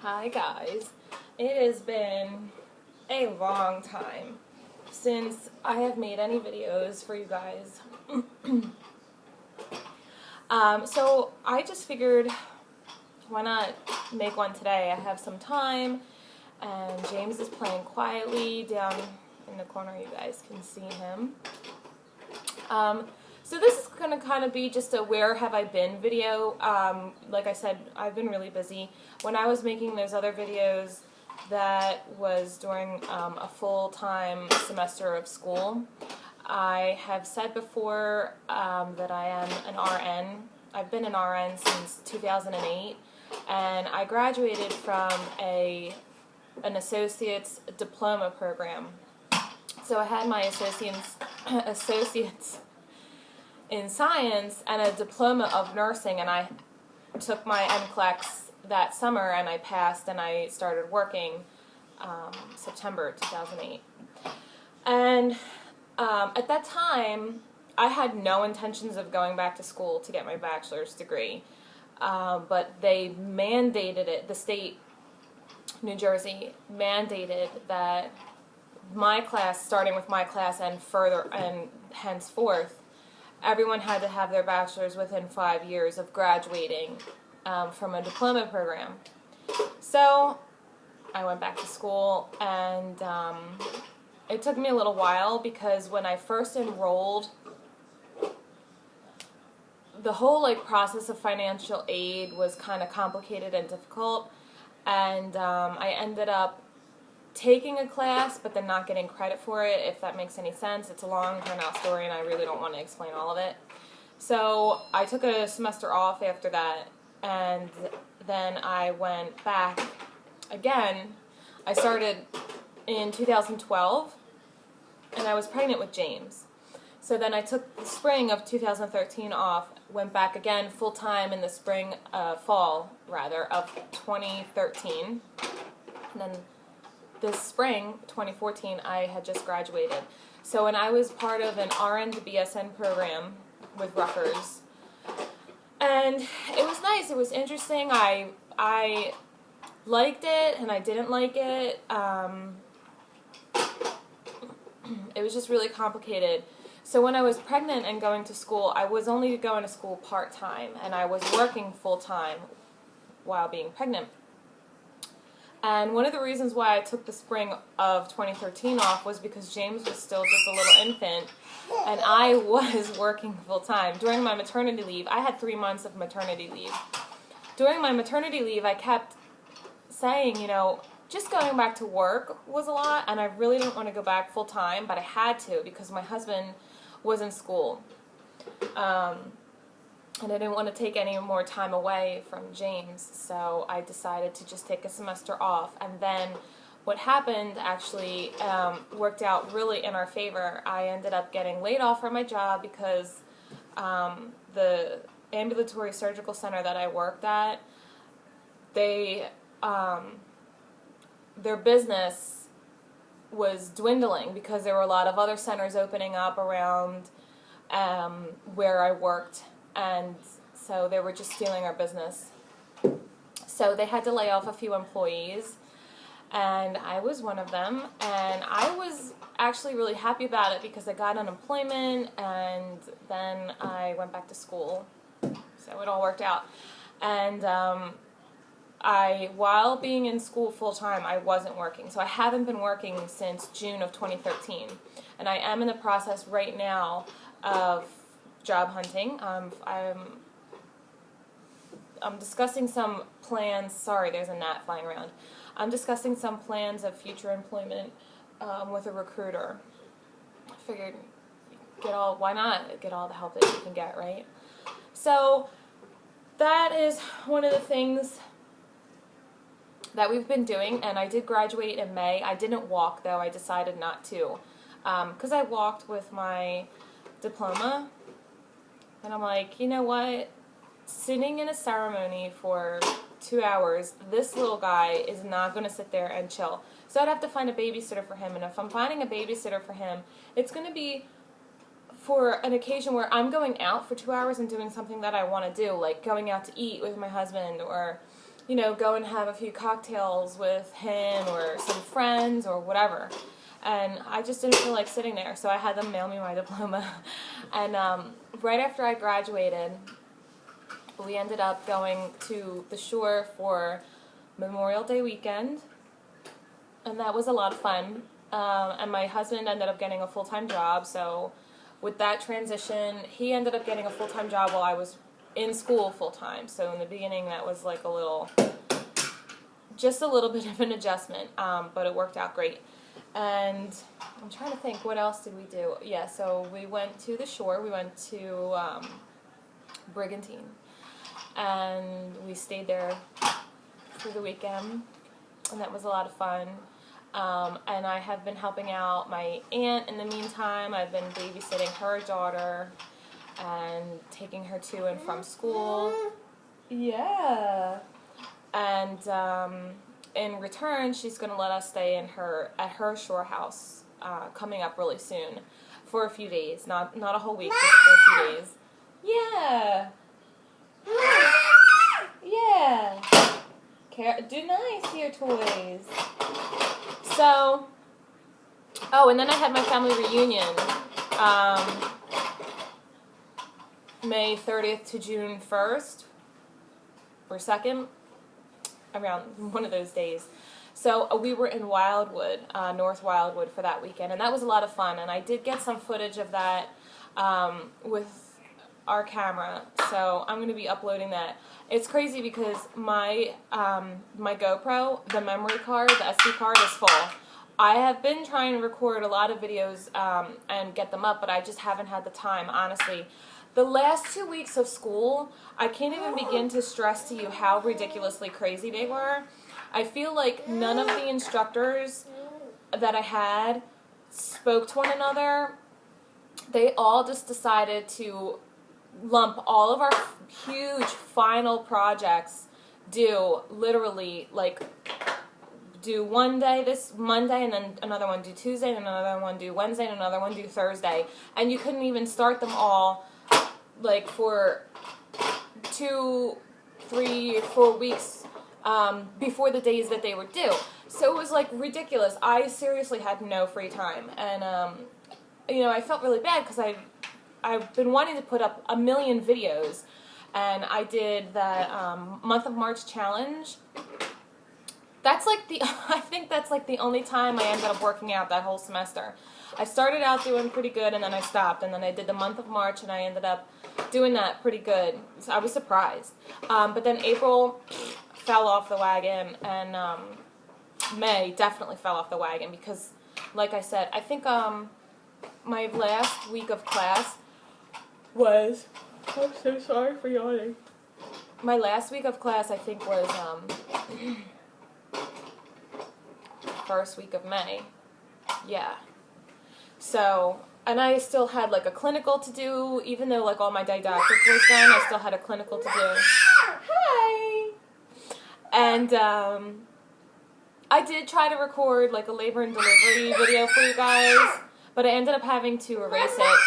Hi guys, it has been a long time since I have made any videos for you guys. So I just figured why not make one today. I have some time and James is playing quietly down in the corner. You guys can see him. So this is going to kind of be just a where have I been video. Like I said, I've been really busy. When I was making those other videos, that was during a full-time semester of school. I have said before that I am an RN. I've been an RN since 2008, and I graduated from an associate's diploma program. So I had my associates in science and a diploma of nursing, and I took my NCLEX that summer and I passed and I started working September 2008. And at that time I had no intentions of going back to school to get my bachelor's degree, but they mandated it, the state, New Jersey, mandated that my class, starting with my class and further and henceforth, everyone had to have their bachelor's within 5 years of graduating from a diploma program. So I went back to school, and it took me a little while because when I first enrolled, the whole process of financial aid was kind of complicated and difficult, and I ended up taking a class but then not getting credit for it, if that makes any sense. It's a long drawn out story and I really don't want to explain all of it. So I took a semester off after that, and then I went back again. I started in 2012 and I was pregnant with James. So then I took the spring of 2013 off, went back again full time in the fall of 2013, and then this spring, 2014, I had just graduated. So when I was part of an RN to BSN program with Rutgers, and it was nice, it was interesting. I liked it and I didn't like it. It was just really complicated. So when I was pregnant and going to school, I was only going to school part-time, and I was working full-time while being pregnant. And one of the reasons why I took the spring of 2013 off was because James was still just a little infant, and I was working full-time. During my maternity leave, I had 3 months of maternity leave. During my maternity leave, I kept saying, just going back to work was a lot, and I really didn't want to go back full-time, but I had to because my husband was in school. And I didn't want to take any more time away from James, so I decided to just take a semester off. And then what happened actually worked out really in our favor. I ended up getting laid off from my job because the ambulatory surgical center that I worked at, their business was dwindling because there were a lot of other centers opening up around where I worked. And so they were just stealing our business. So they had to lay off a few employees, and I was one of them. And I was actually really happy about it because I got unemployment, and then I went back to school. So it all worked out. And while being in school full-time, I wasn't working. So I haven't been working since June of 2013. And I am in the process right now of job hunting. I'm discussing some plans. Sorry, there's a gnat flying around. I'm discussing some plans of future employment with a recruiter. I figured, why not get all the help that you can get, right? So that is one of the things that we've been doing, and I did graduate in May. I didn't walk, though. I decided not to, because I walked with my diploma. And I'm like, you know what? Sitting in a ceremony for 2 hours, this little guy is not going to sit there and chill. So I'd have to find a babysitter for him. And if I'm finding a babysitter for him, it's going to be for an occasion where I'm going out for 2 hours and doing something that I want to do, like going out to eat with my husband or you know, go and have a few cocktails with him or some friends or whatever. And I just didn't feel like sitting there, so I had them mail me my diploma. And right after I graduated, we ended up going to the shore for Memorial Day weekend, and that was a lot of fun. And my husband ended up getting a full-time job, so with that transition, he ended up getting a full-time job while I was in school full-time. So in the beginning, that was like just a little bit of an adjustment, but it worked out great. And I'm trying to think, what else did we do? Yeah, so we went to the shore. We went to Brigantine, and we stayed there for the weekend, and that was a lot of fun. And I have been helping out my aunt in the meantime. I've been babysitting her daughter and taking her to and from school. Yeah. And in return, she's going to let us stay at her shore house coming up really soon for a few days. Not a whole week, just for a few days. Yeah. Yeah. Do nice to your toys. So, oh, and then I had my family reunion May 30th to June 1st or 2nd, around one of those days. So we were in Wildwood, North Wildwood, for that weekend, and that was a lot of fun. And I did get some footage of that with our camera, so I'm going to be uploading that. It's crazy because my GoPro, the memory card, the SD card is full. I have been trying to record a lot of videos and get them up, but I just haven't had the time, honestly. The last 2 weeks of school, I can't even begin to stress to you how ridiculously crazy they were. I feel like none of the instructors that I had spoke to one another. They all just decided to lump all of our huge final projects due literally, like, do one day this Monday, and then another one due Tuesday, and another one due Wednesday, and another one due Thursday. And you couldn't even start them all, like, for 2, 3, 4 weeks before the days that they were due. So it was, like, ridiculous. I seriously had no free time. And, you know, I felt really bad because I've been wanting to put up a million videos. And I did that month of March challenge. That's like I think that's like the only time I ended up working out that whole semester. I started out doing pretty good, and then I stopped, and then I did the month of March, and I ended up doing that pretty good. So I was surprised. But then April fell off the wagon, and May definitely fell off the wagon because, like I said, I think my last week of class was, I'm so sorry for yawning. My last week of class, I think, was first week of May. Yeah. So, and I still had like a clinical to do, even though like all my didactic was done, I still had a clinical to do. Hi! And I did try to record like a labor and delivery video for you guys, but I ended up having to erase it.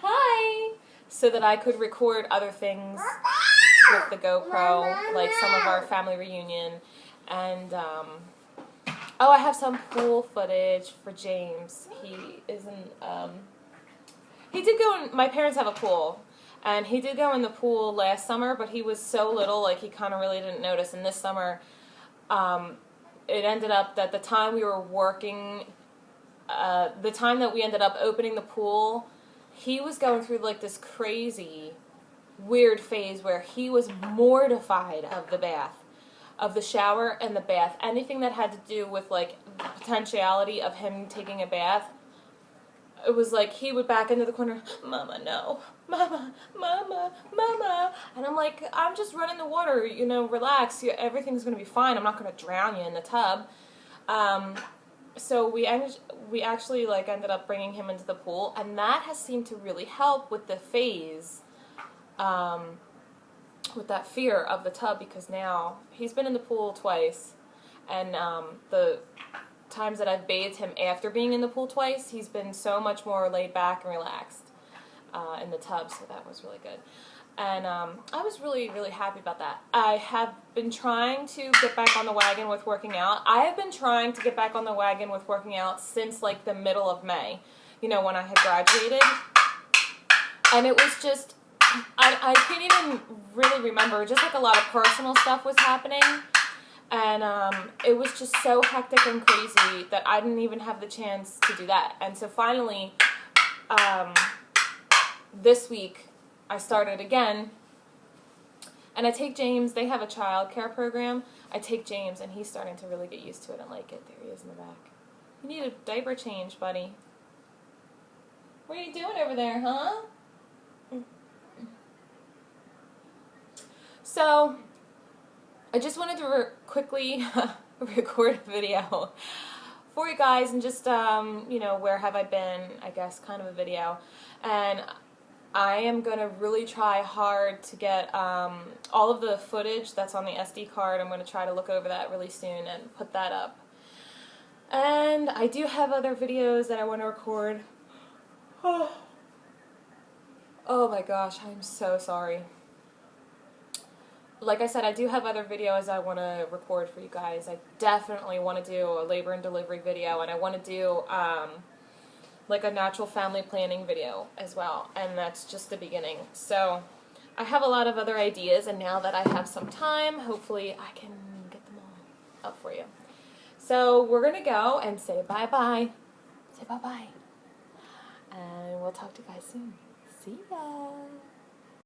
Hi! So that I could record other things with the GoPro, like some of our family reunion, and oh, I have some pool footage for James. He isn't, he did go in, my parents have a pool, and he did go in the pool last summer, but he was so little, like, he kind of really didn't notice. And this summer, it ended up that the time we were working, the time that we ended up opening the pool, he was going through, like, this crazy, weird phase where he was mortified of the bath. Of the shower and the bath. Anything that had to do with, like, the potentiality of him taking a bath, it was like he would back into the corner, Mama, no. Mama, Mama, Mama. And I'm like, I'm just running the water, you know, relax. Everything's going to be fine. I'm not going to drown you in the tub. So we actually, like, ended up bringing him into the pool, and that has seemed to really help with the phase, with that fear of the tub, because now he's been in the pool twice, and the times that I've bathed him after being in the pool twice, he's been so much more laid back and relaxed in the tub, so that was really good. And I was really, really happy about that. I have been trying to get back on the wagon with working out. I have been trying to get back on the wagon with working out since like the middle of May, you know, when I had graduated. And it was just, I can't even really remember, just like a lot of personal stuff was happening. And it was just so hectic and crazy that I didn't even have the chance to do that. And so finally, this week, I started again. And I take James, they have a child care program. I take James, and he's starting to really get used to it and like it. There he is in the back. You need a diaper change, buddy. What are you doing over there, huh? So, I just wanted to quickly record a video for you guys and just, you know, where have I been, I guess, kind of a video. And I am going to really try hard to get all of the footage that's on the SD card. I'm going to try to look over that really soon and put that up. And I do have other videos that I want to record. Oh my gosh, I'm so sorry. Like I said, I do have other videos I want to record for you guys. I definitely want to do a labor and delivery video, and I want to do like a natural family planning video as well, and that's just the beginning. So I have a lot of other ideas, and now that I have some time, hopefully I can get them all up for you. So we're going to go and say bye-bye. Say bye-bye. And we'll talk to you guys soon. See ya.